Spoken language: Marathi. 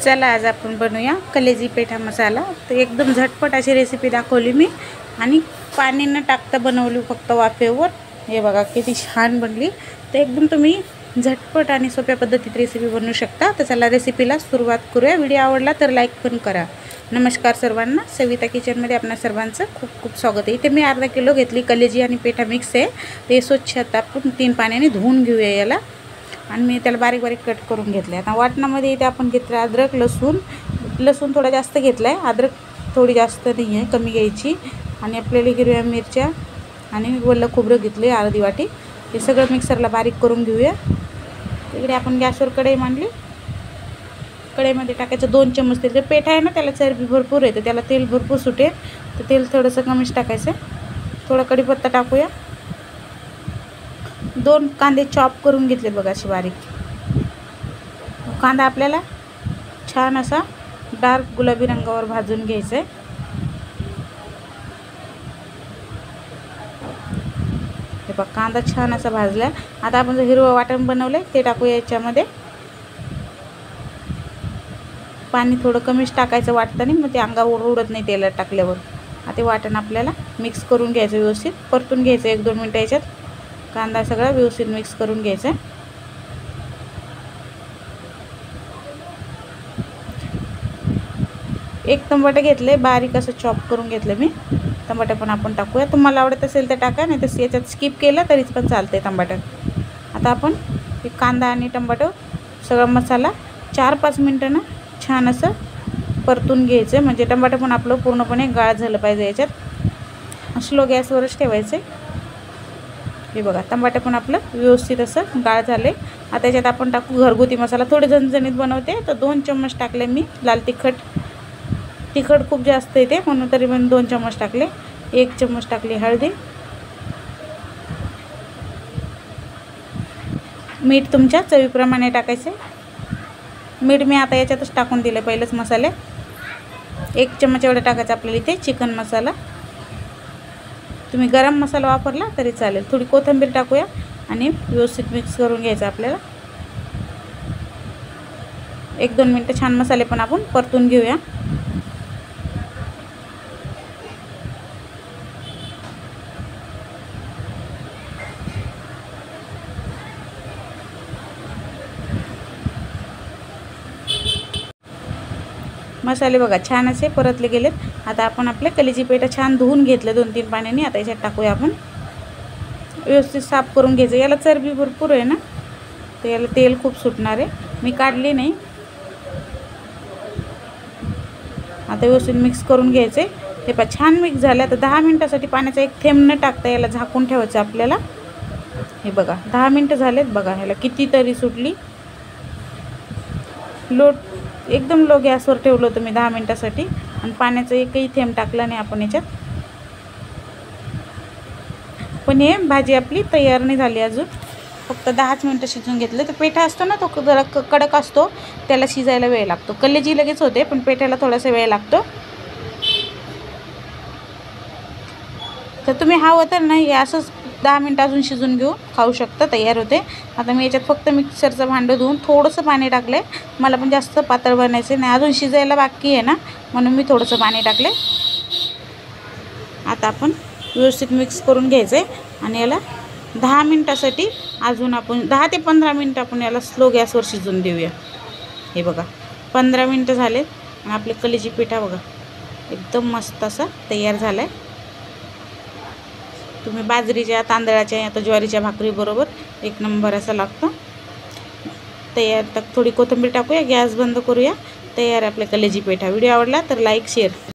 चला आज आपण बनवूया कलेजी पेठा मसाला। तर एकदम झटपट अशी रेसिपी दाखवली मी आणि पाणी न टाकता बनवली फक्त वाफेवर। हे बघा किती छान बनली। तर एकदम तुम्ही झटपट आणि सोप्या पद्धतीत रेसिपी बनवू शकता। तर चला रेसिपीला सुरुवात करूया। व्हिडिओ आवडला तर लाईक पण करा। नमस्कार सर्वांना, सविता किचनमध्ये आपणा सर्वांचं खूप खूप स्वागत आहे। इथे मी अर्धा किलो घेतली कलेजी आणि पेठा मिक्स आहे। ते स्वच्छ आपण 3 पाण्याने धुवून घेऊया याला आणि मी त्याला बारीक बारीक कट करून घेतले। आता वाटणामध्ये इथे आपण घेतलं अद्रक, लसूण थोडा जास्त घेतलाय, अद्रक थोडी जास्त नाही आहे, कमी घ्यायची। आणि आपल्याला हिरव्या मिरच्या आणि ओलं खोबरं घेतले अर्धी वाटी। हे सगळं मिक्सरला बारीक करून घेऊया। इकडे आपण गॅसवर कढई मांडली, कढईमध्ये टाकायचं 2 चम्मच तेल। पेठा आहे ना त्याला चरबी भरपूर आहे, तर त्याला तेल भरपूर सुटेल, तर तेल थोडंसं कमीच टाकायचं। थोडा कढीपत्ता टाकूया। 2 कांदे चॉप करून घेतले बघा असे बारीक। कांदा आपल्याला छान असा डार्क गुलाबी रंगावर भाजून घ्यायचा आहे। हे बघा कांदा छान असा भाजला। आता आपण जे हिरवं वाटण बनवलंय ते टाकूया याच्यामध्ये। पाणी थोडं कमीच टाकायचं वाटतं, मग ते अंगावर उडत नाही तेलात टाकल्यावर। आता वाटण आपल्याला मिक्स करून घ्यायचं, व्यवस्थित परतून घ्यायचं 1-2 मिनिटं। याच्यात कांदा सगळा व्यवस्थित मिक्स करून घ्यायचा। एक टमाटर घेतले, बारीक असं चॉप करून घेतलं मी। टमाटर पण आपण टाकूया, तुम्हाला आवडत असेल तर टाका, नाही तर याच्यात स्किप केलं तरीच पण चालतंय टमाटर। आता आपण हे कांदा आणि टमाटर सगळा मसाला 4-5 मिनिटं ना छान असं परतून घ्यायचं, म्हणजे टमाटर पण आपलं पूर्णपणे गाळ झालं पाहिजे। याच्यात स्लो गॅसवरच ठेवायचं। हे बघा टमाटर पण आपलं व्यवस्थित असं गाळ झाले। आता याच्यात आपण टाकू घरगुती मसाला। थोडे झणझणीत बनवते तर 2 चम्मच टाकले मी लाल तिखट खूप जास्त येते म्हणून तरी पण 2 चम्मच टाकले। 1 चम्मच टाकली हळदी, मीठ तुमच्या चवीप्रमाणे टाकायचे। मीठ मी आता याच्यातच टाकून दिले पहिलेच मसाले। 1 चम्मच एवढं टाकायचं आपल्याला इथे चिकन मसाला। तुम्ही गरम मसाला वापरला तरी चालेल। थोडी कोथिंबीर टाकूया आणि व्यवस्थित मिक्स करून घ्यायचं आपल्याला। 1-2 मिनिटं छान मसाले पण आपण परतून घेऊया। मसाले बघा छान असे परतले गेलेत। आता आपण आपले कलेजी पेठा छान धुवून घेतले 2-3 पाण्याने। आता याच्यात टाकूया आपण, व्यवस्थित साफ करून घ्यायचं। याला चरबी भरपूर आहे ना, तर याला तेल खूप सुटणार आहे, मी काढली नाही। आता व्यवस्थित मिक्स करून घ्यायचे। हे पहा छान मिक्स झालं। आता 10 मिनिटासाठी पाण्याचा 1 थेंब न टाकता याला झाकून ठेवायचं आपल्याला। हे बघा 10 मिनिटं झालेत, बघा ह्याला किती तरी सुटली। एकदम लो गॅसवर ठेवलं होतं मी 10 मिनिटासाठी आणि पाण्याचा एकही थेंब टाकला नाही आपण याच्यात। पण हे भाजी आपली तयार नाही झाली अजून, फक्त 10च मिनिटं शिजून घेतले। तर पेठा असतो ना तो जरा कडक असतो, त्याला शिजायला वेळ लागतो। कलेजी लगेच होते पण पेठ्याला थोडासा वेळ लागतो। तर तुम्ही हवं तर नाही असंच 10 मिनिटं अजून शिजून घेऊ खाऊ शकता, तयार होते। आता मी याच्यात फक्त मिक्सरचं भांडं धुवून थोडंसं पाणी टाकले, मला पण जास्त पातळ बनायचं नाही, अजून शिजायला बाकी आहे ना, म्हणून मी थोडंसं पाणी टाकले। आता आपण व्यवस्थित मिक्स करून घ्यायचं आहे आणि याला 10 मिनिटासाठी अजून आपण 10 ते 15 मिनिटं आपण याला स्लो गॅसवर शिजून देऊया। हे बघा 15 मिनिटं झालेत आणि आपले कलेजी पेठा बघा एकदम मस्त असा तयार झाला आहे। तुम्ही बाजरीच्या, तांदळाच्या या तर ज्वारीच्या भाकरी बरोबर 1 नंबर असा लागतो। तयार। तर थोडी कोथिंबीर टाकूया, गॅस बंद करूया। तयार आपले कलेजी पेठा। व्हिडिओ आवडला तर लाईक शेअर।